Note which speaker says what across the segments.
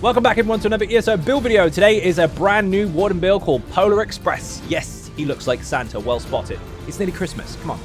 Speaker 1: Welcome back everyone to another ESO build video. Today is a brand new Warden build called Polar Express. Yes, he looks like Santa, well spotted. It's nearly Christmas, come on.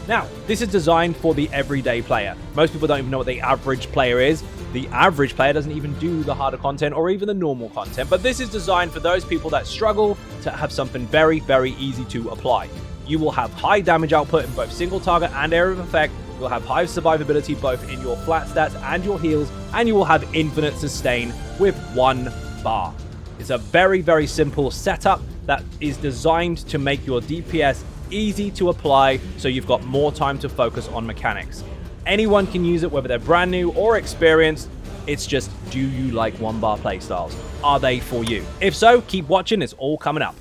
Speaker 1: Now, this is designed for the everyday player. Most people don't even know what the average player is. The average player doesn't even do the harder content or even the normal content, but this is designed for those people that struggle to have something very, very easy to apply. You will have high damage output in both single target and area of effect. You'll have high survivability both in your flat stats and your heals, and you will have infinite sustain with 1 bar. It's a very, very simple setup that is designed to make your DPS easy to apply so you've got more time to focus on mechanics. Anyone can use it, whether they're brand new or experienced. It's just, do you like 1 bar playstyles? Are they for you? If so, keep watching, it's all coming up.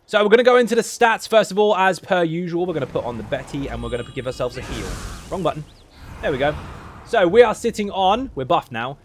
Speaker 1: So we're going to go into the stats first of all. As per usual, we're going to put on the Betty and we're going to give ourselves a heal. Wrong button. There we go. So we are sitting on, we're buffed now,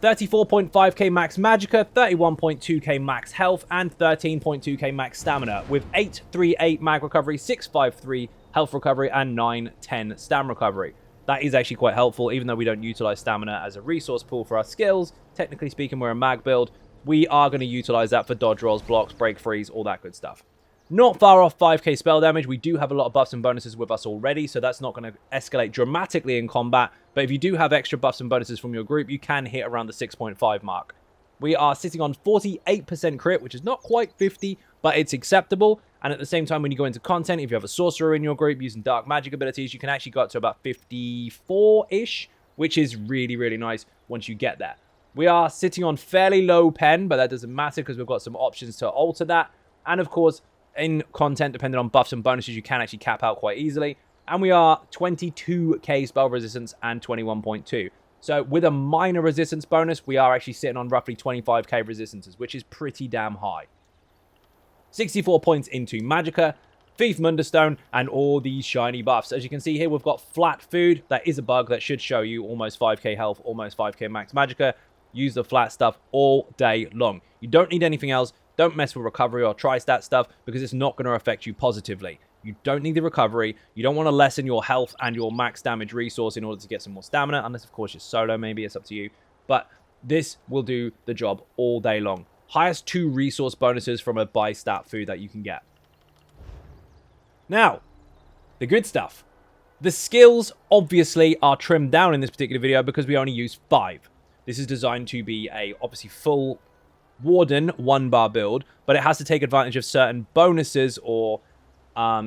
Speaker 1: 34.5k max Magicka, 31.2k max health, and 13.2k max stamina, with 838 mag recovery, 653 health recovery, and 910 stam recovery. That is actually quite helpful, even though we don't utilize stamina as a resource pool for our skills. Technically speaking, we're a mag build. We are going to utilize that for dodge rolls, blocks, break frees, all that good stuff. Not far off 5k spell damage. We do have a lot of buffs and bonuses with us already, so that's not going to escalate dramatically in combat. But if you do have extra buffs and bonuses from your group, you can hit around the 6.5 mark. We are sitting on 48% crit, which is not quite 50, but it's acceptable. And at the same time, when you go into content, if you have a sorcerer in your group using dark magic abilities, you can actually go up to about 54-ish, which is really, really nice once you get there. We are sitting on fairly low pen, but that doesn't matter because we've got some options to alter that. And of course, in content, depending on buffs and bonuses, you can actually cap out quite easily. And we are 22k spell resistance and 21.2. So with a minor resistance bonus, we are actually sitting on roughly 25k resistances, which is pretty damn high. 64 points into Magicka, Thief Munderstone, and all these shiny buffs. As you can see here, we've got flat food. That is a bug that should show you almost 5k health, almost 5k max Magicka. Use the flat stuff all day long. You don't need anything else. Don't mess with recovery or tri-stat stuff because it's not going to affect you positively. You don't need the recovery. You don't want to lessen your health and your max damage resource in order to get some more stamina, unless, of course, you're solo. Maybe it's up to you. But this will do the job all day long. Highest 2 resource bonuses from a buy-stat food that you can get. Now, the good stuff. The skills, obviously, are trimmed down in this particular video because we only use 5. This is designed to be a, obviously, full Warden 1-bar build, but it has to take advantage of certain bonuses or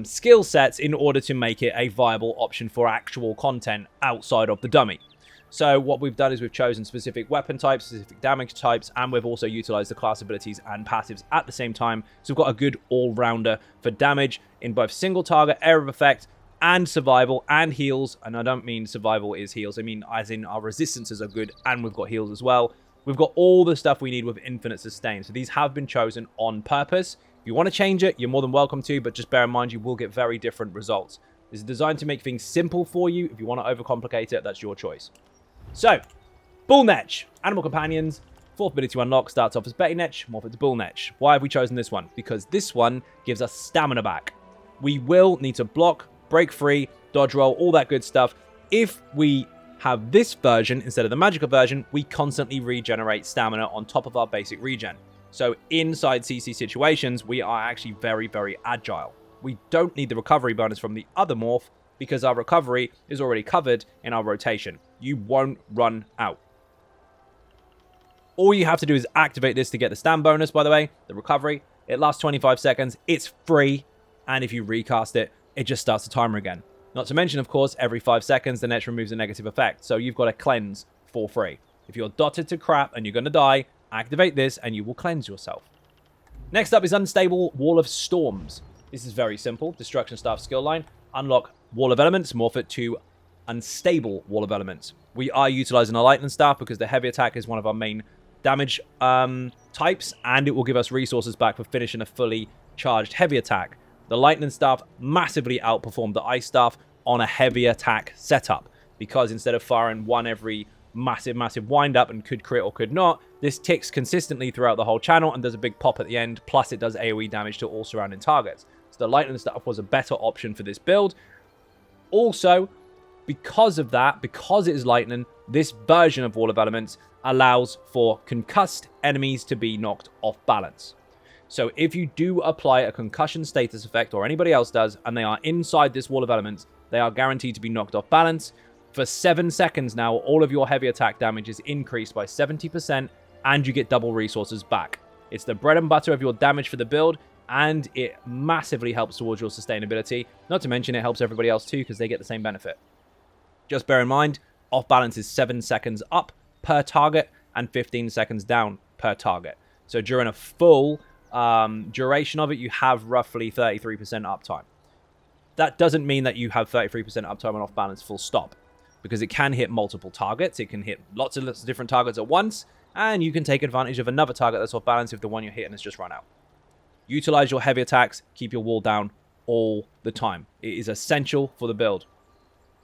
Speaker 1: skill sets in order to make it a viable option for actual content outside of the dummy. So what we've done is we've chosen specific weapon types, specific damage types, and we've also utilized the class abilities and passives at the same time. So we've got a good all-rounder for damage in both single target, area of effect, and survival, and heals. And I don't mean survival is heals. I mean as in our resistances are good, and we've got heals as well. We've got all the stuff we need with infinite sustain. So these have been chosen on purpose. If you want to change it, you're more than welcome to, but just bear in mind you will get very different results. This is designed to make things simple for you. If you want to overcomplicate it, that's your choice. So, Bullnetch, Animal Companions, 4th ability to unlock, starts off as Betty Netch, morph it to Bullnetch. Why have we chosen this one? Because this one gives us stamina back. We will need to block, break free, dodge roll, all that good stuff. If we have this version instead of the Magicka version, we constantly regenerate stamina on top of our basic regen. So inside CC situations, we are actually very, very agile. We don't need the recovery bonus from the other morph because our recovery is already covered in our rotation. You won't run out. All you have to do is activate this to get the stam bonus, by the way, the recovery. It lasts 25 seconds. It's free. And if you recast it, it just starts the timer again. Not to mention, of course, every 5 seconds, the Netch removes a negative effect. So you've got to cleanse for free. If you're dotted to crap and you're going to die, activate this and you will cleanse yourself. Next up is Unstable Wall of Storms. This is very simple. Destruction Staff skill line. Unlock Wall of Elements, morph it to Unstable Wall of Elements. We are utilizing a Lightning Staff because the heavy attack is one of our main damage types, and it will give us resources back for finishing a fully charged heavy attack. The Lightning Staff massively outperformed the Ice Staff on a heavy attack setup because instead of firing one every massive wind up and could crit or could not, this ticks consistently throughout the whole channel and does a big pop at the end, plus it does AoE damage to all surrounding targets. So the lightning stuff was a better option for this build. Also, because of that, because it is lightning, this version of Wall of Elements allows for concussed enemies to be knocked off balance. So if you do apply a concussion status effect, or anybody else does, and they are inside this Wall of Elements, they are guaranteed to be knocked off balance. For 7 seconds now, all of your heavy attack damage is increased by 70%, and you get double resources back. It's the bread and butter of your damage for the build, and it massively helps towards your sustainability. Not to mention, it helps everybody else too, because they get the same benefit. Just bear in mind, off balance is 7 seconds up per target, and 15 seconds down per target. So during a full duration of it, you have roughly 33% uptime. That doesn't mean that you have 33% uptime on off balance full stop, because it can hit multiple targets. It can hit lots of different targets at once, and you can take advantage of another target that's off balance if the one you're hitting has just run out. Utilize your heavy attacks, keep your wall down all the time. It is essential for the build.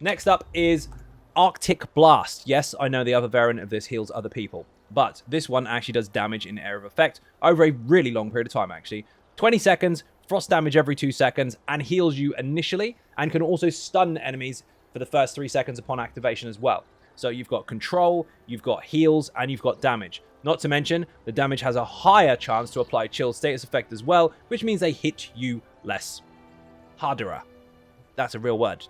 Speaker 1: Next up is Arctic Blast. Yes, I know the other variant of this heals other people, but this one actually does damage in area of effect over a really long period of time, actually. 20 seconds, frost damage every 2 seconds, and heals you initially, and can also stun enemies for the first 3 seconds upon activation as well. So you've got control, you've got heals, and you've got damage. Not to mention, the damage has a higher chance to apply chill status effect as well, which means they hit you less. Harder. That's a real word.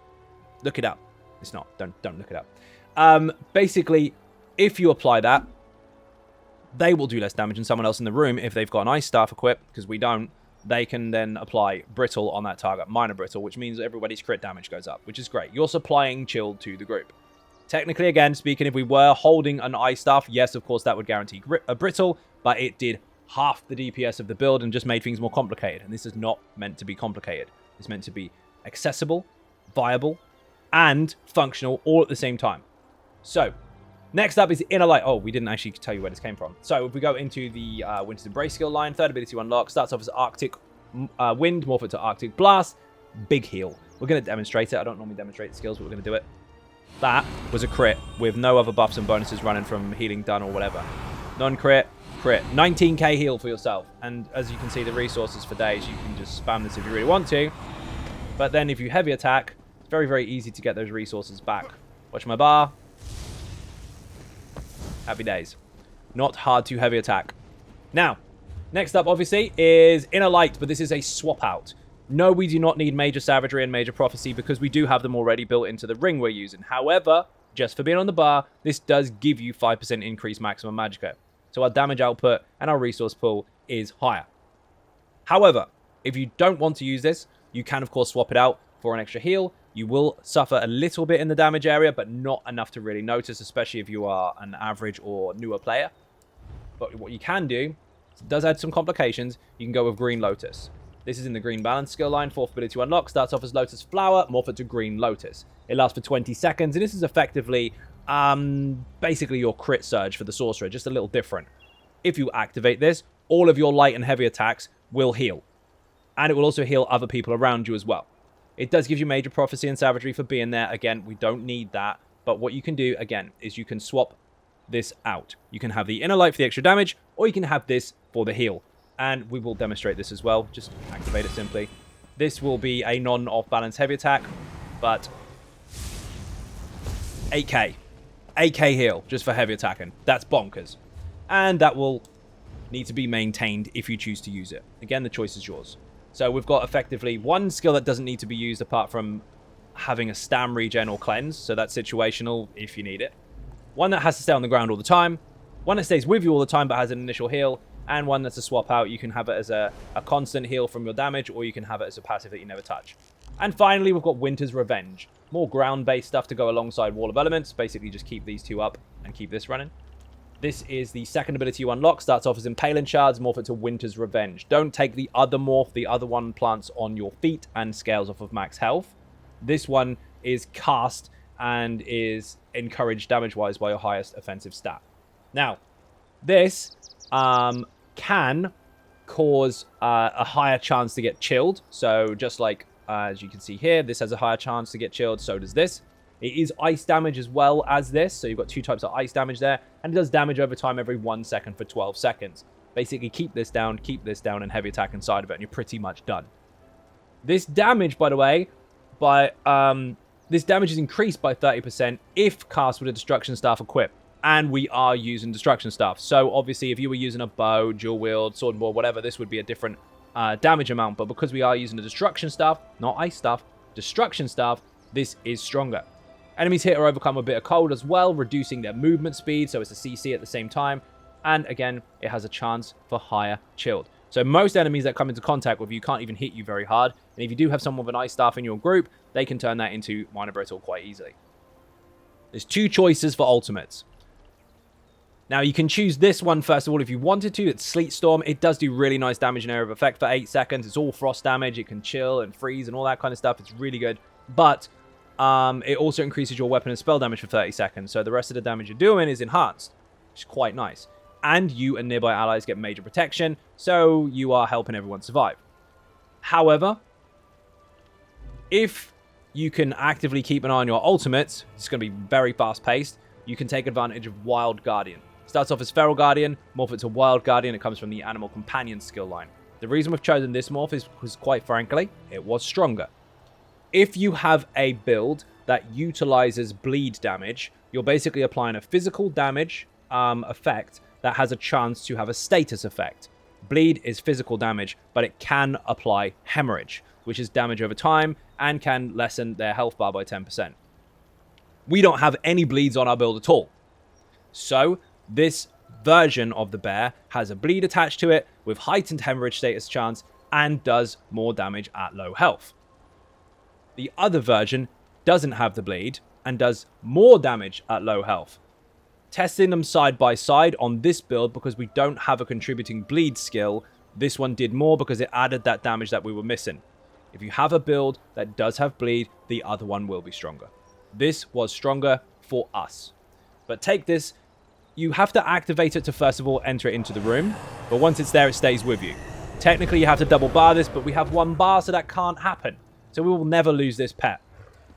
Speaker 1: Look it up. It's not. Don't look it up. Basically, if you apply that, they will do less damage than someone else in the room if they've got an ice staff equipped, because we don't. They can then apply brittle on that target, minor brittle, which means everybody's crit damage goes up, which is great. You're supplying chill to the group. Technically, again, speaking, if we were holding an ice staff, yes, of course, that would guarantee a brittle, but it did half the DPS of the build and just made things more complicated. And this is not meant to be complicated. It's meant to be accessible, viable, and functional all at the same time. So, next up is Inner Light. Oh, we didn't actually tell you where this came from. So, if we go into the Winter's Embrace skill line, third ability to unlock, starts off as Arctic Wind, morph it to Arctic Blast, big heal. We're going to demonstrate it. I don't normally demonstrate the skills, but we're going to do it. That was a crit with no other buffs and bonuses running from healing done or whatever. Non-crit, crit. 19k heal for yourself. And as you can see, the resources for days, you can just spam this if you really want to. But then if you heavy attack, it's very, very easy to get those resources back. Watch my bar. Happy days. Not hard to heavy attack. Now, next up, obviously, is Inner Light, but this is a swap out. No, we do not need Major Savagery and Major Prophecy because we do have them already built into the ring we're using. However, just for being on the bar, this does give you 5% increased maximum Magicka. So our damage output and our resource pool is higher. However, if you don't want to use this, you can, of course, swap it out for an extra heal. You will suffer a little bit in the damage area, but not enough to really notice, especially if you are an average or newer player. But what you can do, it does add some complications, you can go with Green Lotus. This is in the Green Balance skill line, 4th ability to unlock, starts off as Lotus Flower, morph it to Green Lotus. It lasts for 20 seconds, and this is effectively, basically your crit surge for the Sorcerer, just a little different. If you activate this, all of your light and heavy attacks will heal. And it will also heal other people around you as well. It does give you Major Prophecy and Savagery for being there. Again, we don't need that. But what you can do, again, is you can swap this out. You can have the Inner Light for the extra damage, or you can have this for the heal. And we will demonstrate this as well. Just activate it simply. This will be a non-off-balance heavy attack, but 8k. 8k heal just for heavy attacking. That's bonkers. And that will need to be maintained if you choose to use it. Again, the choice is yours. So we've got effectively one skill that doesn't need to be used apart from having a stam regen or cleanse. So that's situational if you need it. One that has to stay on the ground all the time. One that stays with you all the time but has an initial heal. And one that's a swap out. You can have it as a constant heal from your damage, or you can have it as a passive that you never touch. And finally, we've got Winter's Revenge. More ground-based stuff to go alongside Wall of Elements. Basically, just keep these two up and keep this running. This is the second ability you unlock. Starts off as Impaling Shards, morph it to Winter's Revenge. Don't take the other morph. The other one plants on your feet and scales off of max health. This one is cast and is encouraged damage-wise by your highest offensive stat. Now, this can cause a higher chance to get chilled. So just like as you can see here, this has a higher chance to get chilled. So does this. It is ice damage as well as this, so you've got 2 types of ice damage there, and it does damage over time every 1 second for 12 seconds. Basically, keep this down, and heavy attack inside of it, and you're pretty much done. This damage, by the way, this damage is increased by 30% if cast with a Destruction Staff equipped. And we are using Destruction Staff. So, obviously, if you were using a bow, dual wield, sword and board, whatever, this would be a different damage amount. But because we are using a Destruction Staff, not Ice Staff, Destruction Staff, this is stronger. Enemies hit or overcome a bit of cold as well, reducing their movement speed, so it's a CC at the same time. And again, it has a chance for higher chilled. So most enemies that come into contact with you can't even hit you very hard. And if you do have someone with an ice staff in your group, they can turn that into minor brittle quite easily. There's 2 choices for ultimates. Now you can choose this one first of all if you wanted to. It's Sleet Storm. It does do really nice damage and area of effect for 8 seconds. It's all frost damage. It can chill and freeze and all that kind of stuff. It's really good. But it also increases your weapon and spell damage for 30 seconds. So the rest of the damage you're doing is enhanced, which is quite nice. And you and nearby allies get major protection, so you are helping everyone survive. However, if you can actively keep an eye on your ultimates, it's going to be very fast-paced, you can take advantage of Wild Guardian. Starts off as Feral Guardian, morph it to Wild Guardian, it comes from the Animal Companion skill line. The reason we've chosen this morph is because, quite frankly, it was stronger. If you have a build that utilizes bleed damage, you're basically applying a physical damage effect that has a chance to have a status effect. Bleed is physical damage, but it can apply hemorrhage, which is damage over time and can lessen their health bar by 10%. We don't have any bleeds on our build at all. So this version of the bear has a bleed attached to it with heightened hemorrhage status chance and does more damage at low health. The other version doesn't have the bleed and does more damage at low health. Testing them side by side on this build, because we don't have a contributing bleed skill, this one did more because it added that damage that we were missing. If you have a build that does have bleed, the other one will be stronger. This was stronger for us. But take this, you have to activate it to first of all enter it into the room, but once it's there it stays with you. Technically you have to double bar this, but we have 1 bar so that can't happen. So we will never lose this pet.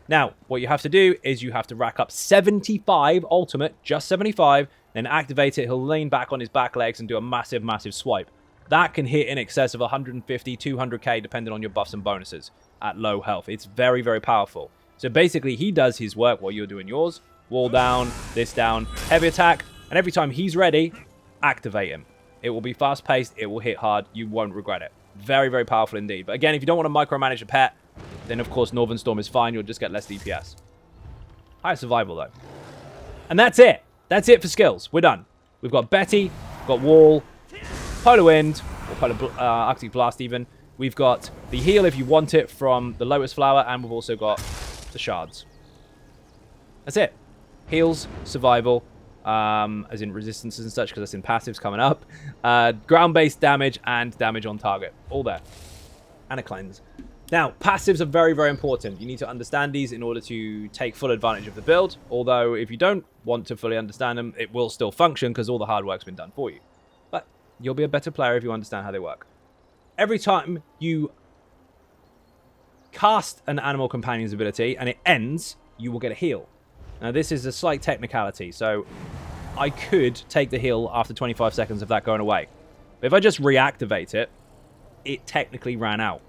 Speaker 1: Now, what you have to do is you have to rack up 75 ultimate, just 75, then activate it. He'll lean back on his back legs and do a massive, massive swipe. That can hit in excess of 150, 200k, depending on your buffs and bonuses at low health. It's very, very powerful. So basically, he does his work while you're doing yours. Wall down, this down, heavy attack, and every time he's ready, activate him. It will be fast-paced, it will hit hard, you won't regret it. Very, very powerful indeed. But again, if you don't want to micromanage a pet, then of course Northern Storm is fine, you'll just get less DPS. Higher survival though. And that's it. That's it for skills. We're done. We've got Betty, we've got Wall, Polar Wind, or Polar Arctic Blast even. We've got the heal if you want it from the Lotus Flower, and we've also got the shards. That's it. Heals, survival, as in resistances and such, because that's in passives coming up. Ground-based damage and damage on target. All there. And a cleanse. Now, passives are very, very important. You need to understand these in order to take full advantage of the build. Although, if you don't want to fully understand them, it will still function because all the hard work's been done for you. But you'll be a better player if you understand how they work. Every time you cast an Animal Companion's ability and it ends, you will get a heal. Now, this is a slight technicality, so I could take the heal after 25 seconds of that going away. But if I just reactivate it, it technically ran out.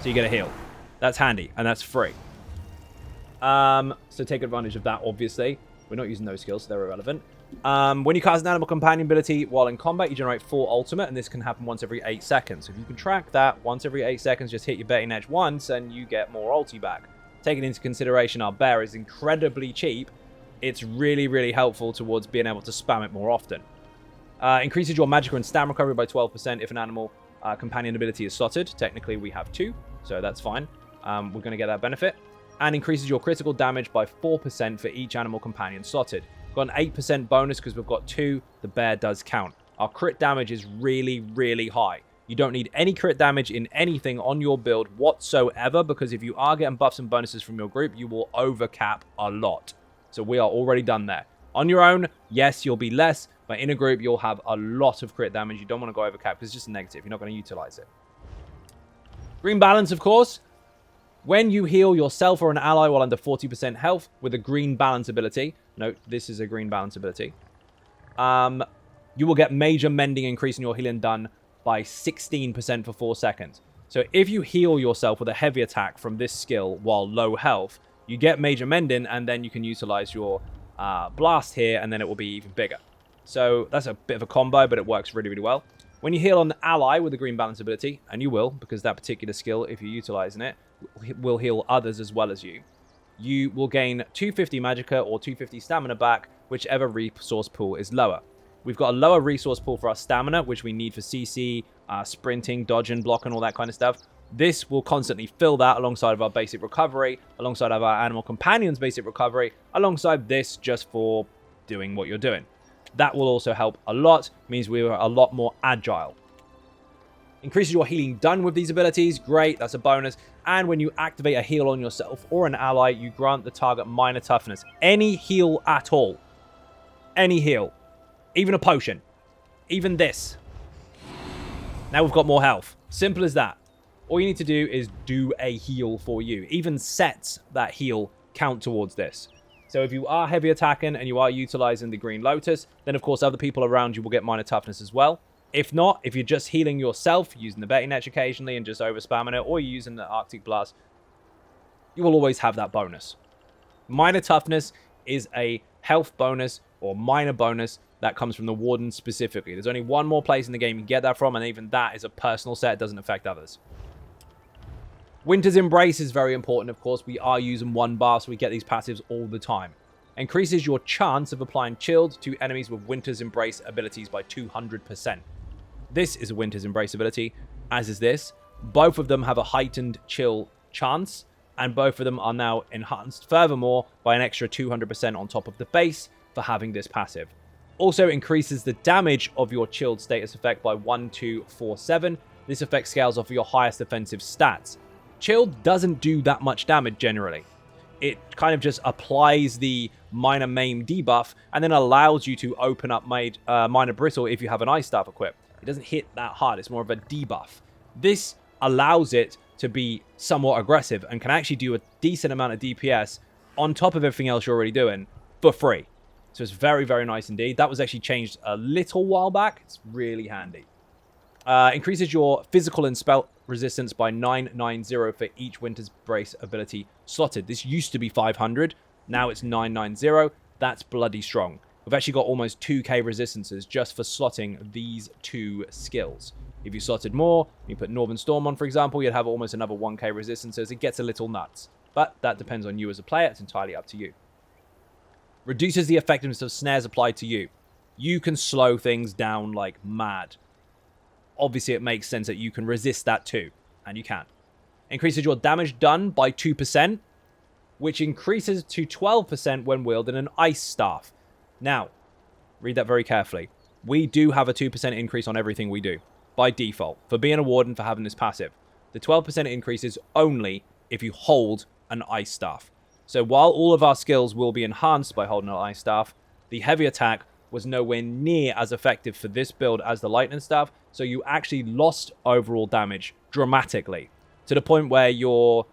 Speaker 1: So you get a heal. That's handy, and that's free. So take advantage of that, obviously. We're not using those skills, so they're irrelevant. When you cast an Animal Companion ability while in combat, you generate 4 ultimate, and this can happen once every 8 seconds. So if you can track that, once every 8 seconds, just hit your betting edge once, and you get more ulti back. Taking into consideration our bear is incredibly cheap, it's really, really helpful towards being able to spam it more often. Increases your Magicka and stam recovery by 12% if an Animal Companion ability is slotted. Technically, we have 2, so that's fine. We're going to get that benefit. And increases your critical damage by 4% for each Animal Companion slotted. Got an 8% bonus because we've got 2. The bear does count. Our crit damage is really, really high. You don't need any crit damage in anything on your build whatsoever, because if you are getting buffs and bonuses from your group, you will overcap a lot. So we are already done there. On your own, yes, you'll be less, but in a group, you'll have a lot of crit damage. You don't want to go overcap because it's just a negative. You're not going to utilize it. Green balance, of course. When you heal yourself or an ally while under 40% health with a green balance ability, note this is a green balance ability, you will get major mending, increasing your healing done by 16% for 4 seconds. So if you heal yourself with a heavy attack from this skill while low health, you get major mending, and then you can utilize your blast here, and then it will be even bigger. So that's a bit of a combo, but it works really, really well. When you heal on the ally with the green balance ability, and you will, because that particular skill, if you're utilizing it, will heal others as well as you, you will gain 250 Magicka or 250 stamina back, whichever resource pool is lower. We've got a lower resource pool for our stamina, which we need for CC, sprinting, dodging, blocking, all that kind of stuff. This will constantly fill that alongside of our basic recovery, alongside of our animal companions' basic recovery, alongside this just for doing what you're doing. That will also help a lot, means we are a lot more agile. Increases your healing done with these abilities, great, that's a bonus. And when you activate a heal on yourself or an ally, you grant the target minor toughness. Any heal at all. Any heal. Even a potion. Even this. Now we've got more health. Simple as that. All you need to do is do a heal for you. Even sets that heal count towards this. So if you are heavy attacking and you are utilizing the Green Lotus, then of course other people around you will get minor toughness as well. If not, if you're just healing yourself, using the Betty Netch occasionally and just over spamming it, or you're using the Arctic Blast, you will always have that bonus. Minor toughness is a health bonus or minor bonus that comes from the Warden specifically. There's only one more place in the game you can get that from, and even that is a personal set. It doesn't affect others. Winter's Embrace is very important, of course. We are using 1 bar, so we get these passives all the time. Increases your chance of applying chilled to enemies with Winter's Embrace abilities by 200%. This is a Winter's Embrace ability, as is this. Both of them have a heightened chill chance, and both of them are now enhanced furthermore by an extra 200% on top of the base for having this passive. Also increases the damage of your chilled status effect by 1247. This effect scales off of your highest offensive stats. Chilled doesn't do that much damage generally. It kind of just applies the minor maim debuff and then allows you to open up minor brittle if you have an ice staff equipped. It doesn't hit that hard. It's more of a debuff. This allows it to be somewhat aggressive and can actually do a decent amount of DPS on top of everything else you're already doing for free. So it's very, very nice indeed. That was actually changed a little while back. It's really handy. Increases your physical and spell resistance by 990 for each Winter's Brace ability slotted. This used to be 500. Now it's 990. That's bloody strong. We've actually got almost 2k resistances just for slotting these 2 skills. If you slotted more, you put Northern Storm on, for example, you'd have almost another 1k resistances. It gets a little nuts. But that depends on you as a player. It's entirely up to you. Reduces the effectiveness of snares applied to you. You can slow things down like mad. Obviously, it makes sense that you can resist that too, and you can. Increases your damage done by 2%, which increases to 12% when wielding an ice staff. Now, read that very carefully. We do have a 2% increase on everything we do, by default, for being a warden, for having this passive. The 12% increase is only if you hold an ice staff. So while all of our skills will be enhanced by holding an ice staff, the heavy attack was nowhere near as effective for this build as the lightning staff, so you actually lost overall damage dramatically, to the point where your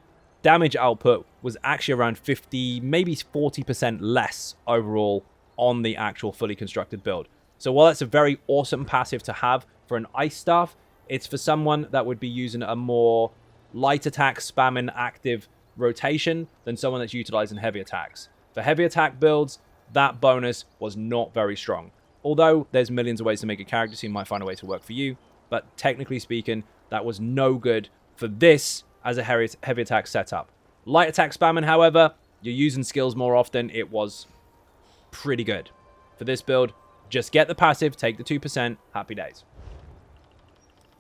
Speaker 1: damage output was actually around 50, maybe 40% less overall on the actual fully constructed build. So while that's a very awesome passive to have for an ice staff, it's for someone that would be using a more light attack spamming active rotation than someone that's utilizing heavy attacks. For heavy attack builds, that bonus was not very strong. Although there's millions of ways to make a character, so you might find a way to work for you. But technically speaking, that was no good for this as a heavy attack setup. Light attack spamming, however, you're using skills more often. It was pretty good. For this build, just get the passive, take the 2%, happy days.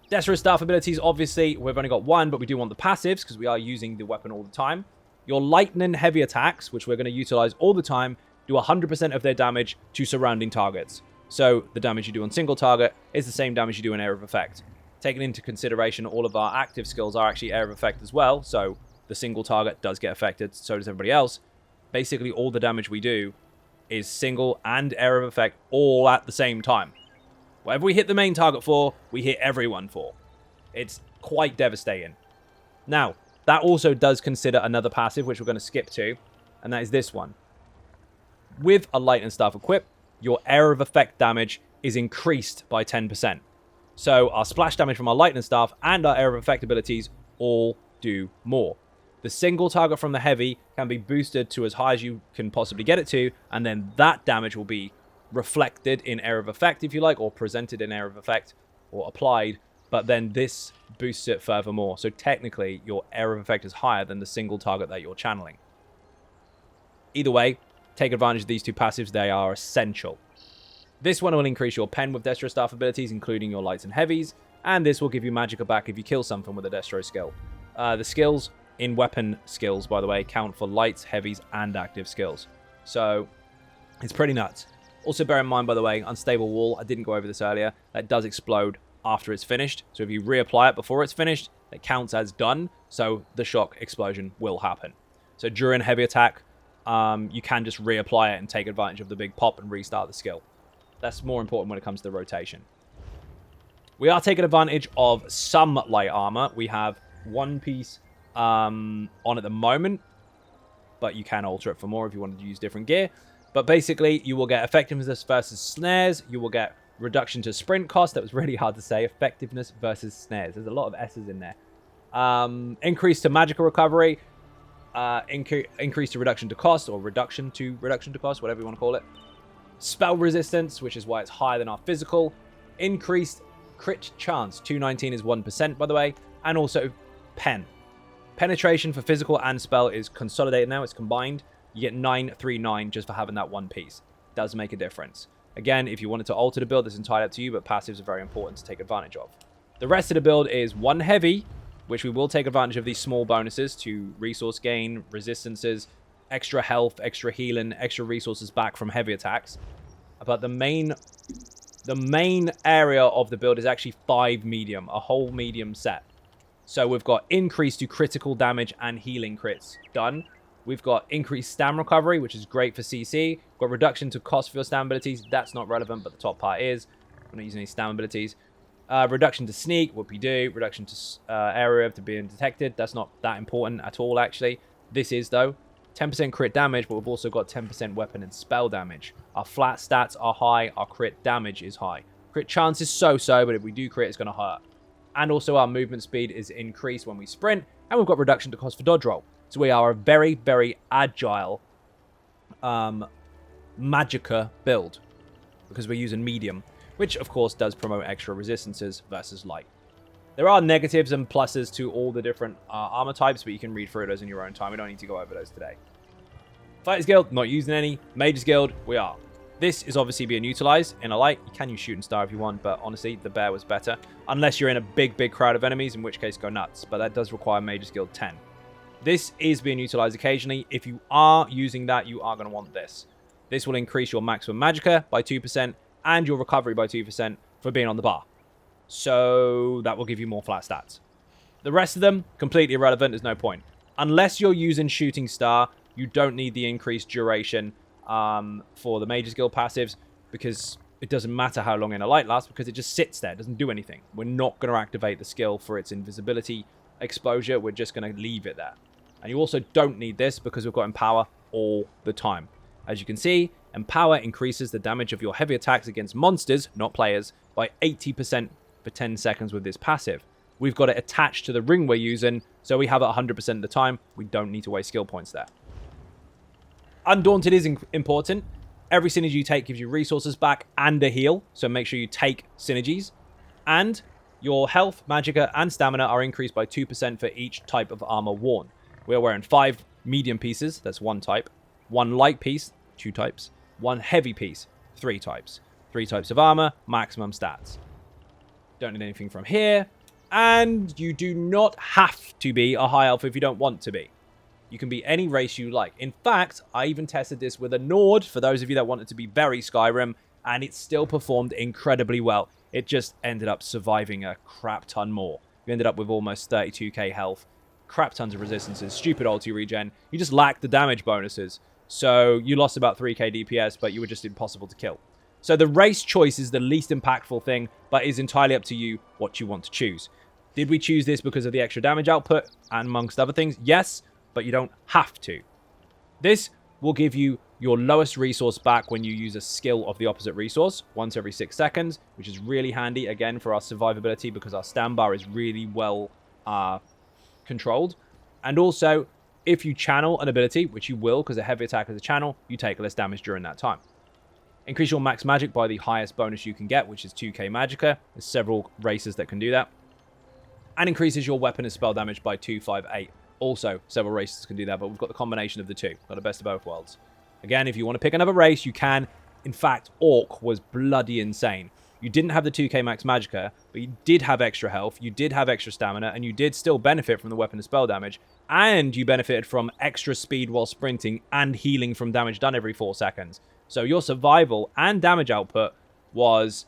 Speaker 1: Desperate staff abilities, obviously, we've only got 1, but we do want the passives because we are using the weapon all the time. Your lightning heavy attacks, which we're going to utilize all the time, do 100% of their damage to surrounding targets. So the damage you do on single target is the same damage you do in area of effect. Taking into consideration all of our active skills are actually area of effect as well, so the single target does get affected, so does everybody else. Basically, all the damage we do is single and area of effect all at the same time. Whatever we hit the main target for, we hit everyone for. It's quite devastating. Now, That also does consider another passive, which we're going to skip to, and that is this one. With a Lightning Staff equipped, your area of effect damage is increased by 10%. So our splash damage from our Lightning Staff and our area of effect abilities all do more. The single target from the heavy can be boosted to as high as you can possibly get it to, and then that damage will be reflected in area of effect, if you like, or presented in area of effect, or applied, but then this boosts it furthermore. So technically, your area of effect is higher than the single target that you're channeling. Either way, take advantage of these two passives. They are essential. This one will increase your pen with Destro Staff abilities, including your lights and heavies, and this will give you Magicka back if you kill something with a Destro skill. The skills in weapon skills, by the way, count for lights, heavies, and active skills. So it's pretty nuts. Also bear in mind, by the way, Unstable Wall, I didn't go over this earlier, that does explode after it's finished. So if you reapply it before it's finished, it counts as done, so the shock explosion will happen. So during heavy attack, you can just reapply it and take advantage of the big pop and restart the skill. That's more important when it comes to the rotation. We are taking advantage of some light armor. We have one piece on at the moment, but you can alter it for more if you wanted to use different gear. But basically, you will get effectiveness versus snares. You will get reduction to sprint cost. That was really hard to say. Effectiveness versus snares. There's a lot of S's in there. Increase to magical recovery. Increase to reduction to cost, or reduction to cost, whatever you want to call it. Spell resistance, which is why it's higher than our physical. Increased crit chance. 219 is 1%, by the way. And also pen. Penetration for physical and spell is consolidated now. It's combined. You get 939 just for having that one piece. Does make a difference. Again, if you wanted to alter the build, it's entirely up to you, but passives are very important to take advantage of. The rest of the build is one heavy, which we will take advantage of these small bonuses to resource gain, resistances, extra health, extra healing, extra resources back from heavy attacks. But the main area of the build is actually 5 medium, a whole medium set. So we've got increase to critical damage and healing crits done. We've got increased stam recovery, which is great for CC. We've got reduction to cost for your stam abilities. That's not relevant, but the top part is. I'm not using any stam abilities. Reduction to sneak, whoop-de-doo. Reduction to area to being detected. That's not that important at all, actually. This is, though. 10% crit damage, but we've also got 10% weapon and spell damage. Our flat stats are high. Our crit damage is high. Crit chance is so-so, but if we do crit, it's going to hurt. And also our movement speed is increased when we sprint. And we've got reduction to cost for dodge roll. So we are a very, very agile Magicka build. Because we're using medium. Which, of course, does promote extra resistances versus light. There are negatives and pluses to all the different armor types, but you can read through those in your own time. We don't need to go over those today. Fighters Guild, not using any. Mages Guild, we are. This is obviously being utilized in a light. You can use Shooting Star if you want, but honestly, the Bear was better. Unless you're in a big, big crowd of enemies, in which case go nuts. But that does require Mages Guild 10. This is being utilized occasionally. If you are using that, you are going to want this. This will increase your maximum Magicka by 2% and your recovery by 2% for being on the bar. So that will give you more flat stats. The rest of them, completely irrelevant. There's no point. Unless you're using Shooting Star, you don't need the increased duration for the Mages Guild passives, because it doesn't matter how long in a light lasts, because it just sits there. It doesn't do anything. We're not going to activate the skill for its invisibility exposure. We're just going to leave it there. And you also don't need this because we've got Empower all the time. As you can see, Empower increases the damage of your heavy attacks against monsters, not players, by 80% for 10 seconds with this passive. We've got it attached to the ring we're using, so we have it 100% of the time. We don't need to waste skill points there. Undaunted is important. Every synergy you take gives you resources back and a heal, so make sure you take synergies. And your health, Magicka, and stamina are increased by 2% for each type of armor worn. We are wearing 5 medium pieces, that's 1 type. 1 light piece, 2 types. 1 heavy piece, 3 types. 3 types of armor, maximum stats. Don't need anything from here. And you do not have to be a high elf if you don't want to be. You can be any race you like. In fact, I even tested this with a Nord, for those of you that wanted to be very Skyrim, and it still performed incredibly well. It just ended up surviving a crap ton more. You ended up with almost 32k health, crap tons of resistances, stupid ulti regen. You just lacked the damage bonuses. So you lost about 3k DPS, but you were just impossible to kill. So the race choice is the least impactful thing, but is entirely up to you what you want to choose. Did we choose this because of the extra damage output and amongst other things? Yes, but you don't have to. This will give you your lowest resource back when you use a skill of the opposite resource once every 6 seconds, which is really handy, again, for our survivability because our stand bar is really well controlled. And also, if you channel an ability, which you will because a heavy attack is a channel, you take less damage during that time. Increase your max magic by the highest bonus you can get, which is 2k Magicka. There's several races that can do that. And increases your weapon and spell damage by 258. Also, several races can do that, but we've got the combination of the two. Got the best of both worlds. Again, if you want to pick another race, you can. In fact, Orc was bloody insane. You didn't have the 2k max Magicka, but you did have extra health, you did have extra stamina, and you did still benefit from the weapon and spell damage. And you benefited from extra speed while sprinting and healing from damage done every 4 seconds. So your survival and damage output was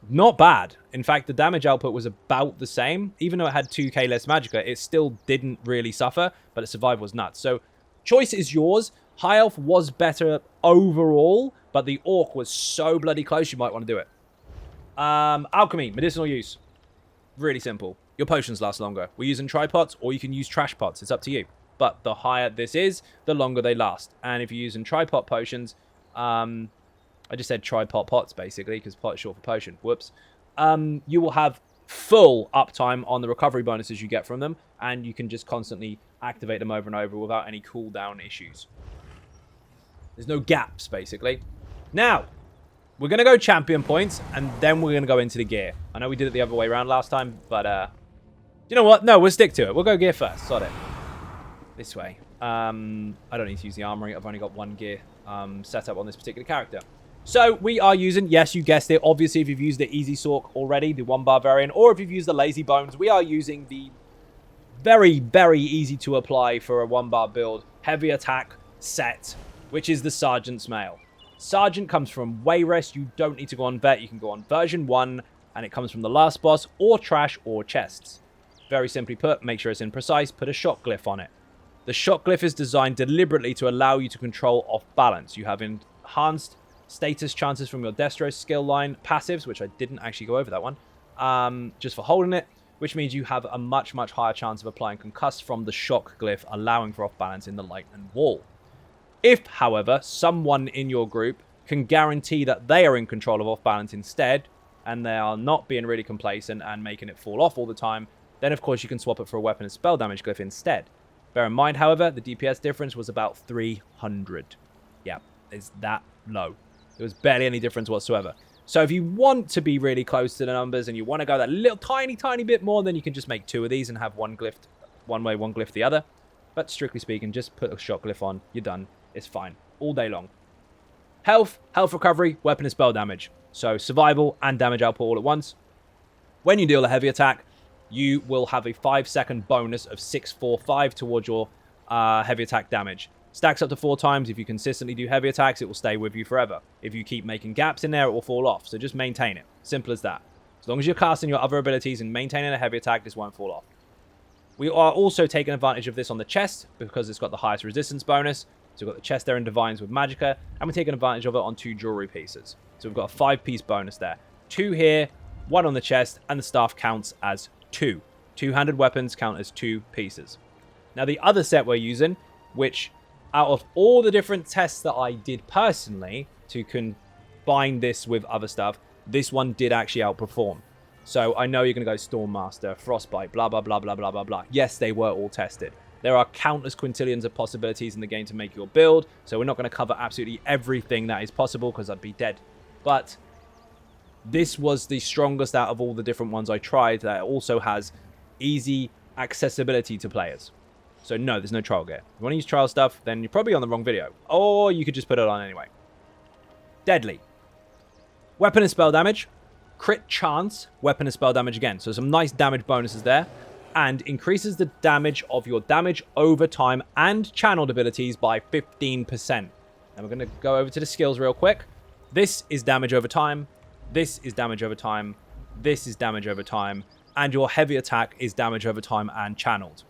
Speaker 1: not bad. In fact, the damage output was about the same. Even though it had 2k less Magicka, it still didn't really suffer, but the survival was nuts. So choice is yours. High Elf was better overall, but the Orc was so bloody close, you might want to do it. Alchemy, medicinal use. Really simple. Your potions last longer. We're using tripots, or you can use trash pots. It's up to you. But the higher this is, the longer they last. And if you're using tripot potions, I just said tripot pots, basically, because pot is short for potion. Whoops. You will have full uptime on the recovery bonuses you get from them, and you can just constantly activate them over and over without any cooldown issues. There's no gaps, basically. Now, we're going to go champion points, and then we're going to go into the gear. I know we did it the other way around last time, but you know what? No, we'll stick to it. We'll go gear first. Sod it. This way. I don't need to use the armory. I've only got one gear set up on this particular character. So we are using, yes, you guessed it. Obviously, if you've used the Easy Sork already, the 1 barbarian, or if you've used the Lazy Bones, we are using the very, very easy to apply for a 1 bar build, heavy attack set, which is the Sergeant's Mail. Sergeant comes from Wayrest. You don't need to go on Vet. You can go on version 1, and it comes from the last boss, or Trash, or Chests. Very simply put, make sure it's in Precise, put a shot glyph on it. The shot glyph is designed deliberately to allow you to control off balance. You have enhanced status chances from your Destro skill line passives, which I didn't actually go over that one, just for holding it, which means you have a much, much higher chance of applying concuss from the shock glyph, allowing for off balance in the lightning wall. If, however, someone in your group can guarantee that they are in control of off balance instead, and they are not being really complacent and making it fall off all the time, then of course you can swap it for a weapon and spell damage glyph instead. Bear in mind, however, the DPS difference was about 300. Yeah, it's that low. There was barely any difference whatsoever. So if you want to be really close to the numbers and you want to go that little tiny bit more, then you can just make 2 of these and have one glyph one way, one glyph the other. But strictly speaking, just put a shot glyph on. You're done. It's fine. All day long. Health, health recovery, weapon and spell damage. So survival and damage output all at once. When you deal a heavy attack, you will have a 5-second bonus of 645 towards your heavy attack damage. Stacks up to 4 times. If you consistently do heavy attacks, it will stay with you forever. If you keep making gaps in there, it will fall off. So just maintain it. Simple as that. As long as you're casting your other abilities and maintaining a heavy attack, this won't fall off. We are also taking advantage of this on the chest because it's got the highest resistance bonus. So we've got the chest there in Divines with Magicka, and we're taking advantage of it on 2 jewelry pieces. So we've got a 5-piece bonus there. 2 here, 1 on the chest, and the staff counts as 2. 2-handed weapons count as 2 pieces. Now the other set we're using, which out of all the different tests that I did personally to combine this with other stuff, this one did actually outperform. So I know you're going to go Stormmaster, Frostbite, blah, blah, blah, blah, blah, blah, blah. Yes, they were all tested. There are countless quintillions of possibilities in the game to make your build, so we're not going to cover absolutely everything that is possible because I'd be dead. But this was the strongest out of all the different ones I tried that also has easy accessibility to players. So no, there's no trial gear. If you want to use trial stuff, then you're probably on the wrong video. Or you could just put it on anyway. Deadly. Weapon and spell damage. Crit chance. Weapon and spell damage again. So some nice damage bonuses there. And increases the damage of your damage over time and channeled abilities by 15%. And we're going to go over to the skills real quick. This is damage over time. This is damage over time. This is damage over time. And your heavy attack is damage over time and channeled.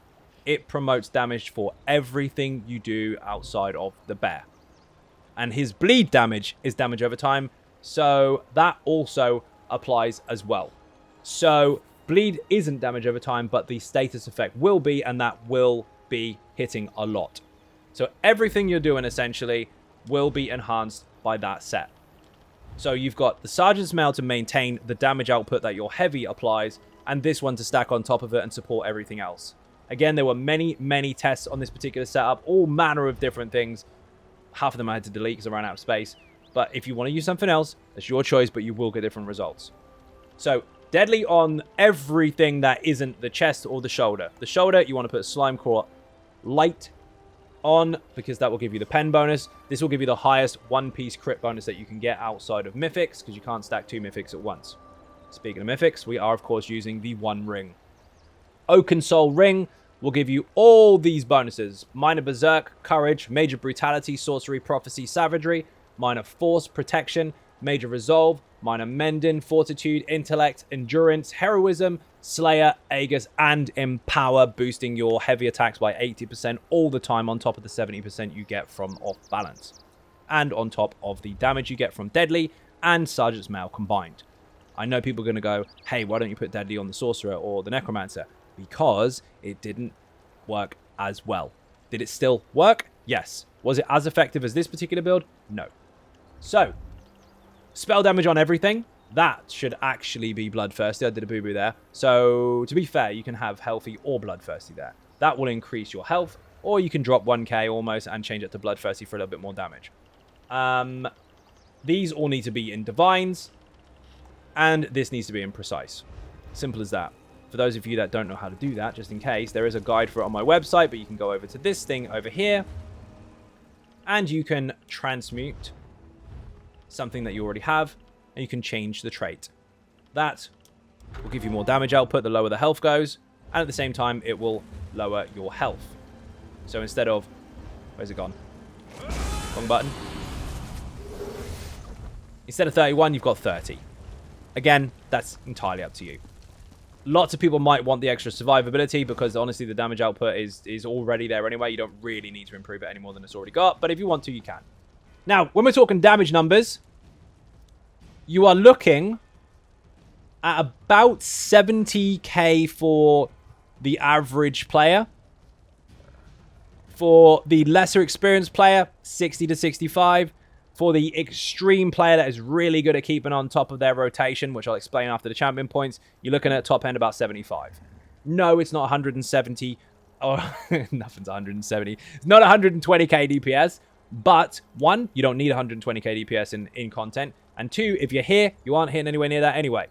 Speaker 1: It promotes damage for everything you do outside of the bear. And his bleed damage is damage over time. So that also applies as well. So Bleed isn't damage over time, but the status effect will be, and that will be hitting a lot. So everything you're doing, essentially, will be enhanced by that set. So you've got the Sergeant's Mail to maintain the damage output that your heavy applies, and this one to stack on top of it and support everything else. Again, there were many, many tests on this particular setup, all manner of different things. Half of them I had to delete because I ran out of space. But if you want to use something else, that's your choice, but you will get different results. So, deadly on everything that isn't the chest or the shoulder. The shoulder, you want to put Slime Core Light on, because that will give you the pen bonus. This will give you the highest one-piece crit bonus that you can get outside of Mythics, because you can't stack 2 Mythics at once. Speaking of Mythics, we are, of course, using the One Ring. Oaken Soul Ring will give you all these bonuses. Minor Berserk, Courage, Major Brutality, Sorcery, Prophecy, Savagery, Minor Force, Protection, Major Resolve, Minor Mending, Fortitude, Intellect, Endurance, Heroism, Slayer, Aegis, and Empower, boosting your heavy attacks by 80% all the time on top of the 70% you get from Off Balance. And on top of the damage you get from Deadly and Sergeant's Mail combined. I know people are going to go, hey, why don't you put Deadly on the Sorcerer or the Necromancer? Because it didn't work as well. Did it still work? Yes. Was it as effective as this particular build? No. So, spell damage on everything. That should actually be Bloodthirsty. I did a boo-boo there. So, to be fair, you can have Healthy or Bloodthirsty there. That will increase your health, or you can drop 1k almost and change it to Bloodthirsty for a little bit more damage. These all need to be in Divines, and this needs to be in Precise. Simple as that. For those of you that don't know how to do that, just in case, there is a guide for it on my website, but you can go over to this thing over here, and you can transmute something that you already have, and you can change the trait. That will give you more damage output the lower the health goes, and at the same time, it will lower your health. So instead of... Where's it gone? Wrong button. Instead of 31, you've got 30. Again, that's entirely up to you. Lots of people might want the extra survivability because, honestly, the damage output is already there anyway. You don't really need to improve it any more than it's already got. But if you want to, you can. Now, when we're talking damage numbers, you are looking at about 70k for the average player. For the lesser experienced player, 60 to 65. For the extreme player that is really good at keeping on top of their rotation, which I'll explain after the champion points, you're looking at top end about 75. No, it's not 170. Oh, nothing's 170. It's not 120k DPS. But, one, you don't need 120k DPS in content. And two, if you're here, you aren't hitting anywhere near that anyway.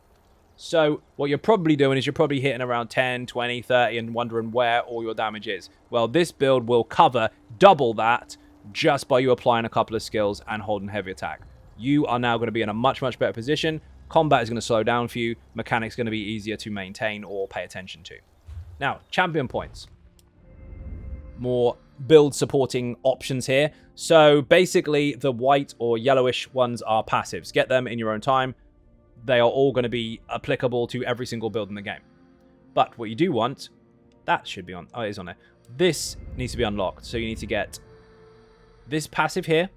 Speaker 1: So, what you're probably doing is you're probably hitting around 10, 20, 30 and wondering where all your damage is. Well, this build will cover double that just by you applying a couple of skills and holding heavy attack. You are now going to be in a much, much better position. Combat is going to slow down for you. Mechanics going to be easier to maintain or pay attention to. Now, champion points. More build supporting options here. So basically, the white or yellowish ones are passives. Get them in your own time. They are all going to be applicable to every single build in the game. But what you do want, that should be on. Oh, it is on there. This needs to be unlocked. So you need to get this passive here,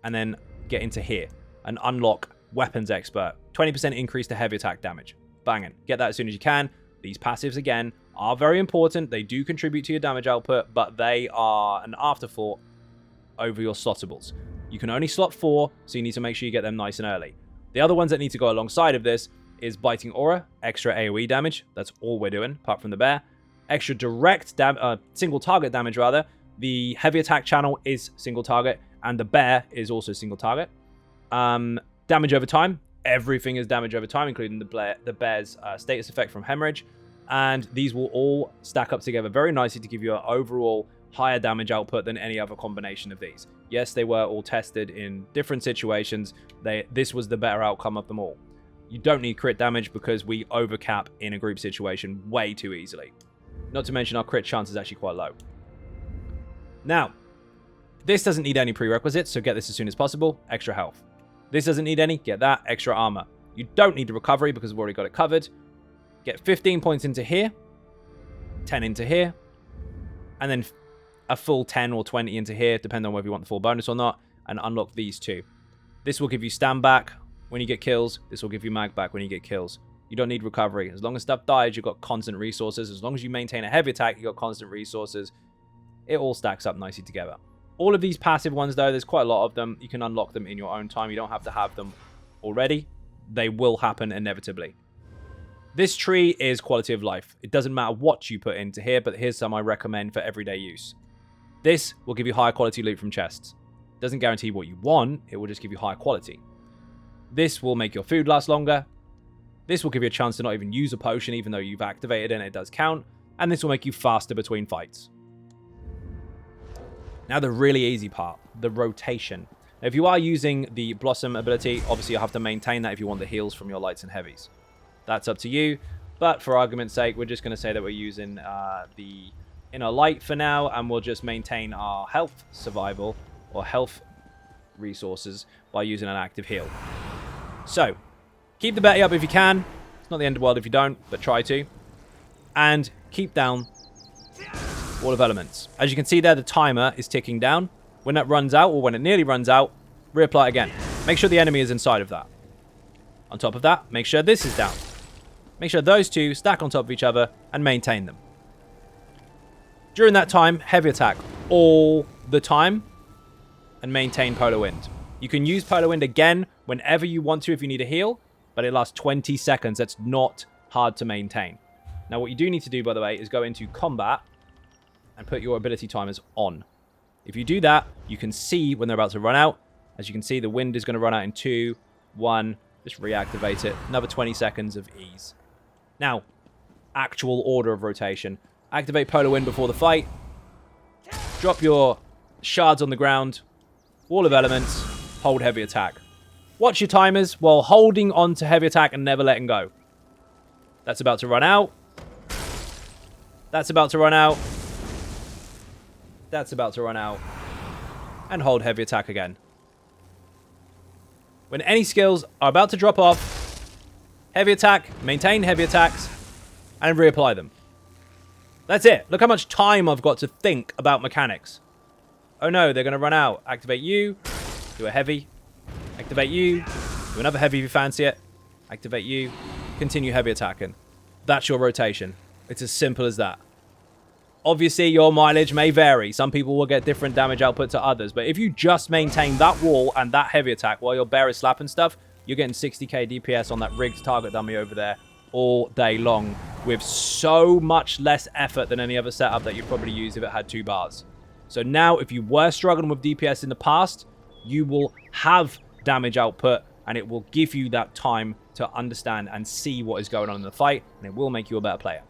Speaker 1: and then get into here and unlock Weapons Expert. 20% increase to heavy attack damage. Banging. Get that as soon as you can. These passives, again, are very important. They do contribute to your damage output, but they are an afterthought over your slottables. You can only slot 4, so you need to make sure you get them nice and early. The other ones that need to go alongside of this is Biting Aura, extra AoE damage. That's all we're doing, apart from the bear. Extra direct single target damage, rather. The heavy attack channel is single target, and the bear is also single target. Damage over time. Everything is damage over time, including the bear's status effect from Hemorrhage. And these will all stack up together very nicely to give you an overall higher damage output than any other combination of these. Yes, they were all tested in different situations. This was the better outcome of them all. You don't need crit damage because we overcap in a group situation way too easily. Not to mention our crit chance is actually quite low. Now, this doesn't need any prerequisites, so get this as soon as possible. Extra health. This doesn't need any. Get that. Extra armor. You don't need the recovery because we've already got it covered. Get 15 points into here. 10 into here. And then a full 10 or 20 into here, depending on whether you want the full bonus or not. And unlock these two. This will give you stand back when you get kills. This will give you mag back when you get kills. you don't need recovery. As long as stuff dies, you've got constant resources. As long as you maintain a heavy attack, you've got constant resources. It all stacks up nicely together. All of these passive ones, though, there's quite a lot of them. You can unlock them in your own time. You don't have to have them already. They will happen inevitably. This tree is quality of life. It doesn't matter what you put into here, but here's some I recommend for everyday use. This will give you higher quality loot from chests. It doesn't guarantee what you want. It will just give you higher quality. This will make your food last longer. This will give you a chance to not even use a potion, even though you've activated it and it does count. And this will make you faster between fights. Now the really easy part, the rotation. Now, if you are using the Blossom ability, obviously you'll have to maintain that if you want the heals from your lights and heavies. That's up to you. But for argument's sake, we're just going to say that we're using the inner light for now. And we'll just maintain our health survival or health resources by using an active heal. So, keep the Betty up if you can. It's not the end of the world if you don't, but try to. And keep down Wall of Elements. As you can see there, the timer is ticking down. When that runs out, or when it nearly runs out, reapply again. Make sure the enemy is inside of that. On top of that, make sure this is down. Make sure those two stack on top of each other and maintain them. During that time, heavy attack all the time and maintain Polar Wind. You can use Polar Wind again whenever you want to if you need a heal, but it lasts 20 seconds. That's not hard to maintain. Now, what you do need to do, by the way, is go into combat and put your ability timers on. If you do that, you can see when they're about to run out. As you can see, the wind is going to run out in 2, 1. Just reactivate it. Another 20 seconds of ease. Now, actual order of rotation. Activate Polar Wind before the fight. Drop your shards on the ground. Wall of Elements. Hold heavy attack. Watch your timers while holding on to heavy attack and never letting go. That's about to run out. That's about to run out. That's about to run out. And hold heavy attack again. When any skills are about to drop off, heavy attack, maintain heavy attacks, and reapply them. That's it. Look how much time I've got to think about mechanics. Oh no, they're going to run out. Activate you. Do a heavy. Activate you. Do another heavy if you fancy it. Activate you. Continue heavy attacking. That's your rotation. It's as simple as that. Obviously, your mileage may vary. Some people will get different damage output to others. But if you just maintain that wall and that heavy attack while your bear is slapping stuff, you're getting 60k DPS on that rigged target dummy over there all day long with so much less effort than any other setup that you'd probably use if it had 2 bars. So now, if you were struggling with DPS in the past, you will have damage output and it will give you that time to understand and see what is going on in the fight, and it will make you a better player.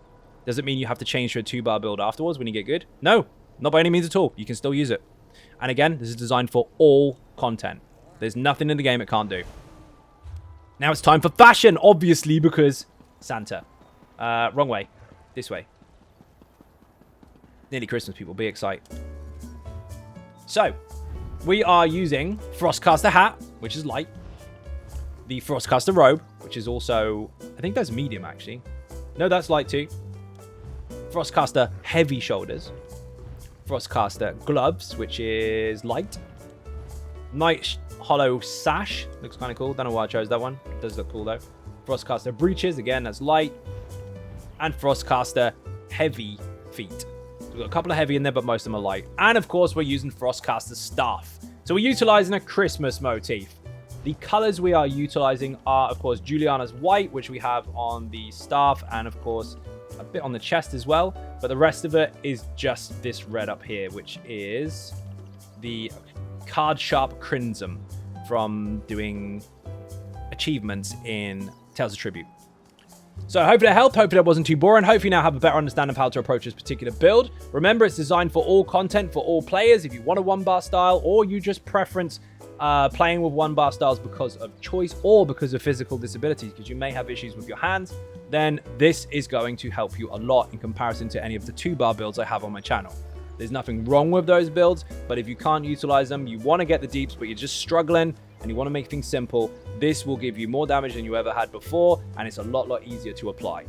Speaker 1: Does it mean you have to change to a 2-bar build afterwards when you get good? No, not by any means at all. You can still use it. And again, this is designed for all content. There's nothing in the game it can't do. Now it's time for fashion, obviously, because Santa. Wrong way. This way. Nearly Christmas, people. Be excited. So, we are using Frostcaster hat, which is light. The Frostcaster robe, which is also... I think that's medium, actually. No, that's light too. Frostcaster heavy shoulders. Frostcaster gloves, which is light. Night hollow sash. Looks kind of cool. Don't know why I chose that one. It does look cool, though. Frostcaster breeches. Again, that's light. And Frostcaster heavy feet. So we've got a couple of heavy in there, but most of them are light. And, of course, we're using Frostcaster staff. So we're utilizing a Christmas motif. The colors we are utilizing are, of course, Juliana's white, which we have on the staff, and, of course, a bit on the chest as well. But the rest of it is just this red up here, which is the Card Sharp Crimson from doing achievements in Tales of Tribute. So hopefully that helped. Hopefully that wasn't too boring. Hopefully you now have a better understanding of how to approach this particular build. Remember, it's designed for all content, for all players. If you want a 1-bar style, or you just preference playing with 1-bar styles because of choice or because of physical disabilities, because you may have issues with your hands, then this is going to help you a lot in comparison to any of the 2-bar builds I have on my channel. There's nothing wrong with those builds, but if you can't utilize them, you want to get the deeps, but you're just struggling, and you want to make things simple, this will give you more damage than you ever had before, and it's a lot easier to apply.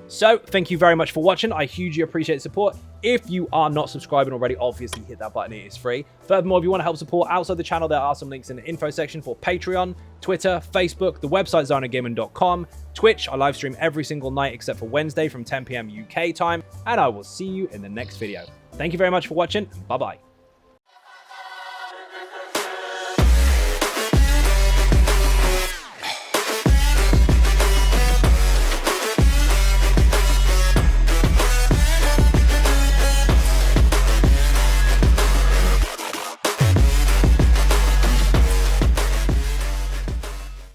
Speaker 1: So, thank you very much for watching. I hugely appreciate the support. If you are not subscribing already, obviously hit that button. It is free. Furthermore, if you want to help support outside the channel, there are some links in the info section for Patreon, Twitter, Facebook, the website xynodegaming.com, Twitch. I live stream every single night except for Wednesday from 10 PM UK time. And I will see you in the next video. Thank you very much for watching. Bye-bye.